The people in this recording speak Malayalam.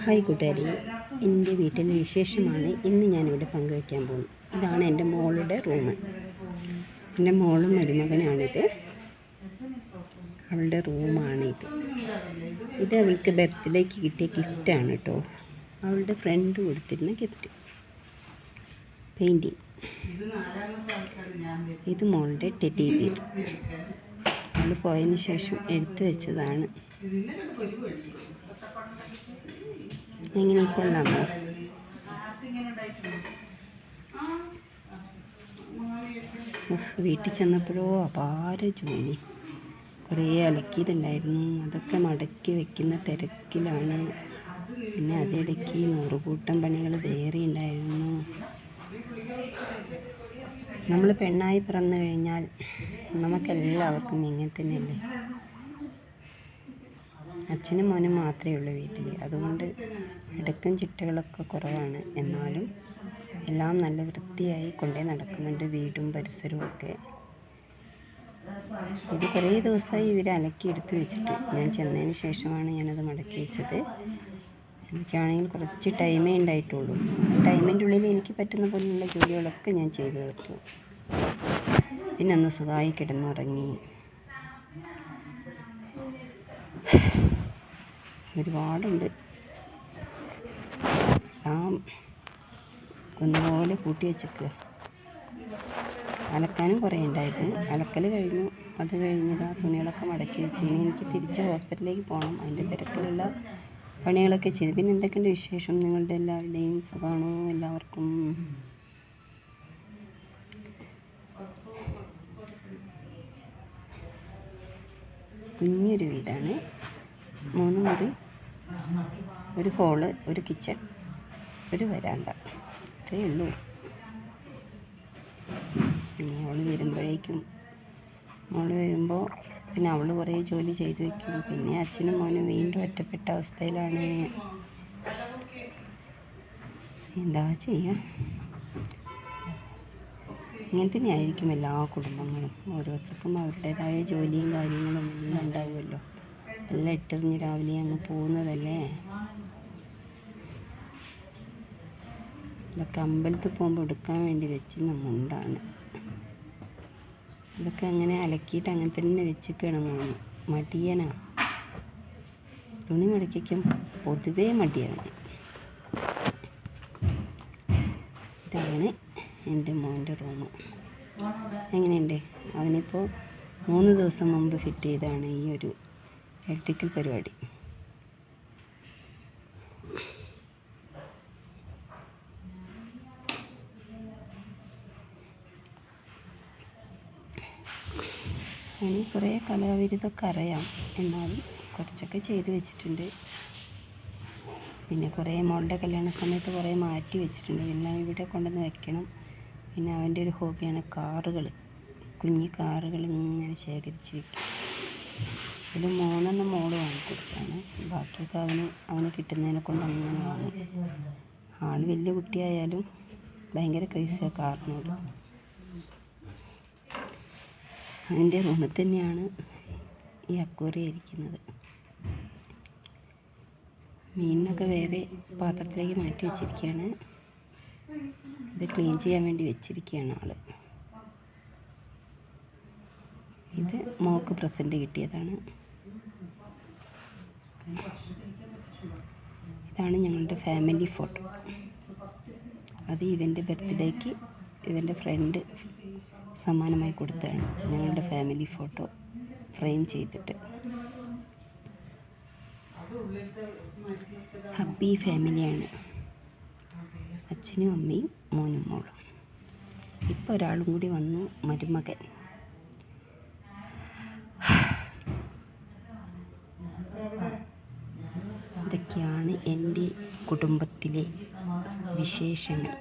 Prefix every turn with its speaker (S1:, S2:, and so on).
S1: ഹായ് കൂട്ടുകാരി, എൻ്റെ വീട്ടിലെ വിശേഷമാണ് ഇന്ന് ഞാനിവിടെ പങ്കുവയ്ക്കാൻ പോകുന്നത്. ഇതാണ് എൻ്റെ മോളുടെ റൂം. എൻ്റെ മോളും മരുമകനാണിത്. അവളുടെ റൂമാണിത്. ഇത് അവൾക്ക് ബർത്ത്ഡേക്ക് കിട്ടിയ ഗിഫ്റ്റാണ് കേട്ടോ. അവളുടെ ഫ്രണ്ട് കൊടുത്തിരുന്ന ഗിഫ്റ്റ്. പെയിൻറ്റിങ്. ഇത് മോളുടെ ടെഡി ബിയർ. അവൾ പോയതിന് ശേഷം എടുത്തു വെച്ചതാണ്. എങ്ങനെ കൊള്ളാമോ? വീട്ടിൽ ചെന്നപ്പോഴോ അപാര ജോലി. കുറേ അലക്കിയതുണ്ടായിരുന്നു. അതൊക്കെ മടക്കി വെക്കുന്ന തിരക്കിലാണ്. പിന്നെ അതിടയ്ക്ക് നൂറുകൂട്ടം പണികൾ വേറെ ഉണ്ടായിരുന്നു. നമ്മൾ പെണ്ണായി പിറന്നു കഴിഞ്ഞാൽ നമുക്കെല്ലാവർക്കും ഇങ്ങനെ തന്നെയല്ലേ. അച്ഛനും മോനും മാത്രമേ ഉള്ളൂ വീട്ടിൽ. അതുകൊണ്ട് അടുക്കും ചിട്ടകളൊക്കെ കുറവാണ്. എന്നാലും എല്ലാം നല്ല വൃത്തിയായി കൊണ്ടേ നടക്കുന്നുണ്ട്, വീടും പരിസരവും ഒക്കെ. ഇത് കുറേ ദിവസമായി ഇവർ അലക്കി എടുത്ത് വെച്ചിട്ട് ഞാൻ ചെന്നതിന് ശേഷമാണ് ഞാനത് മടക്കി വെച്ചത്. എനിക്കാണെങ്കിൽ കുറച്ച് ടൈമേ ഉണ്ടായിട്ടുള്ളൂ. ടൈമിൻ്റെ ഉള്ളിൽ എനിക്ക് പറ്റുന്ന പോലെയുള്ള ജോലികളൊക്കെ ഞാൻ ചെയ്തു തീർത്തു. പിന്നെ ഒന്ന് സുഖമായി കിടന്നുറങ്ങി. ഒരുപാടുണ്ട്. കുന്നുപോലെ കൂട്ടി വെച്ചേക്കുക. അലക്കാനും കുറേ ഉണ്ടായിരുന്നു. അലക്കൽ കഴിഞ്ഞു. അത് കഴിഞ്ഞതാ തുണികളൊക്കെ മടക്കി വെച്ച്. ഇനി എനിക്ക് തിരിച്ച് ഹോസ്പിറ്റലിലേക്ക് പോകണം. അതിൻ്റെ തിരക്കിലുള്ള പണികളൊക്കെ ചെയ്തു. പിന്നെ എന്തൊക്കെയുണ്ട് വിശേഷം? നിങ്ങളുടെ എല്ലാവരുടെയും സുഖമാണോ? എല്ലാവർക്കും കുഞ്ഞൊരു വീടാണ്. 3 മുറി, ഒരു ഹോള്, ഒരു കിച്ചൺ, ഒരു വരാന്ത. അത്രയേ ഉള്ളൂ. പിന്നെ മോള് വരുമ്പോൾ പിന്നെ അവൾ കുറേ ജോലി ചെയ്തു വയ്ക്കും. പിന്നെ അച്ഛനും മോനും വീണ്ടും ഒറ്റപ്പെട്ട അവസ്ഥയിലാണ്. എന്താ ചെയ്യുക? ഇങ്ങനെ തന്നെയായിരിക്കും എല്ലാ കുടുംബങ്ങളും. ഓരോരുത്തർക്കും അവരുടേതായ ജോലിയും കാര്യങ്ങളും എല്ലാം ഉണ്ടാവുമല്ലോ. എല്ലാം ഇട്ടെറിഞ്ഞ് രാവിലെ അങ്ങ് പോകുന്നതല്ലേ. ഇതൊക്കെ അമ്പലത്തിൽ പോകുമ്പോൾ എടുക്കാൻ വേണ്ടി വെച്ചിരുന്ന മുണ്ടാണ്. ഇതൊക്കെ അങ്ങനെ അലക്കിയിട്ട് അങ്ങനെ തന്നെ വെച്ചിരിക്കണം. മോന് മടിയനാ. തുണി മടക്കിക്കും പൊതുവേ മടിയാണ്. ഇതാണ് എൻ്റെ മോൻ്റെ റൂം. എങ്ങനെയുണ്ട്? അവനിപ്പോൾ 3 ദിവസം മുമ്പ് ഫിറ്റ് ചെയ്താണ് ഈ ഒരു ഇലക്ട്രിക്കൽ പരിപാടി. അവന് കുറേ കലാവിരുതൊക്കെ അറിയാം. എന്നാലും കുറച്ചൊക്കെ ചെയ്ത് വെച്ചിട്ടുണ്ട്. പിന്നെ കുറേ മോളുടെ കല്യാണ സമയത്ത് കുറേ മാറ്റി വെച്ചിട്ടുണ്ട്. എല്ലാം ഇവിടെ കൊണ്ടുവന്ന് വെക്കണം. പിന്നെ അവൻ്റെ ഒരു ഹോബിയാണ് കാറുകൾ. കുഞ്ഞി കാറുകൾ ഇങ്ങനെ ശേഖരിച്ച് വെക്കും. ഇതിൽ 3 മോള് വാങ്ങിക്കൊടുത്താണ്. ബാക്കിയൊക്കെ അവന് കിട്ടുന്നതിനെ കൊണ്ട് അങ്ങനെ വാങ്ങും. ആൾ വലിയ കുട്ടിയായാലും ഭയങ്കര ക്രേസിയാണ് കാറിനോട്. അവൻ്റെ റൂമിൽ തന്നെയാണ് ഈ അക്വേറിയം ഇരിക്കുന്നത്. മീനിനൊക്കെ വേറെ പാത്രത്തിലേക്ക് മാറ്റി വെച്ചിരിക്കുകയാണ്. ഇത് ക്ലീൻ ചെയ്യാൻ വേണ്ടി വെച്ചിരിക്കുകയാണ് ആൾ. ഇത് മോൾക്ക് പ്രസൻറ്റ് കിട്ടിയതാണ്. ഇതാണ് ഞങ്ങളുടെ ഫാമിലി ഫോട്ടോ. അത് ഇവൻ്റെ ബർത്ത്ഡേക്ക് ഇവൻ്റെ ഫ്രണ്ട് സമ്മാനമായി കൊടുത്തതാണ്. ഞങ്ങളുടെ ഫാമിലി ഫോട്ടോ ഫ്രെയിം ചെയ്തിട്ട്. ഹാപ്പി ഫാമിലിയാണ്. അച്ഛനും അമ്മയും മോനും മോളും. ഇപ്പോൾ ഒരാളും കൂടി വന്നു, മരുമകൻ. ഇതൊക്കെയാണ് എൻ്റെ കുടുംബത്തിലെ വിശേഷങ്ങൾ.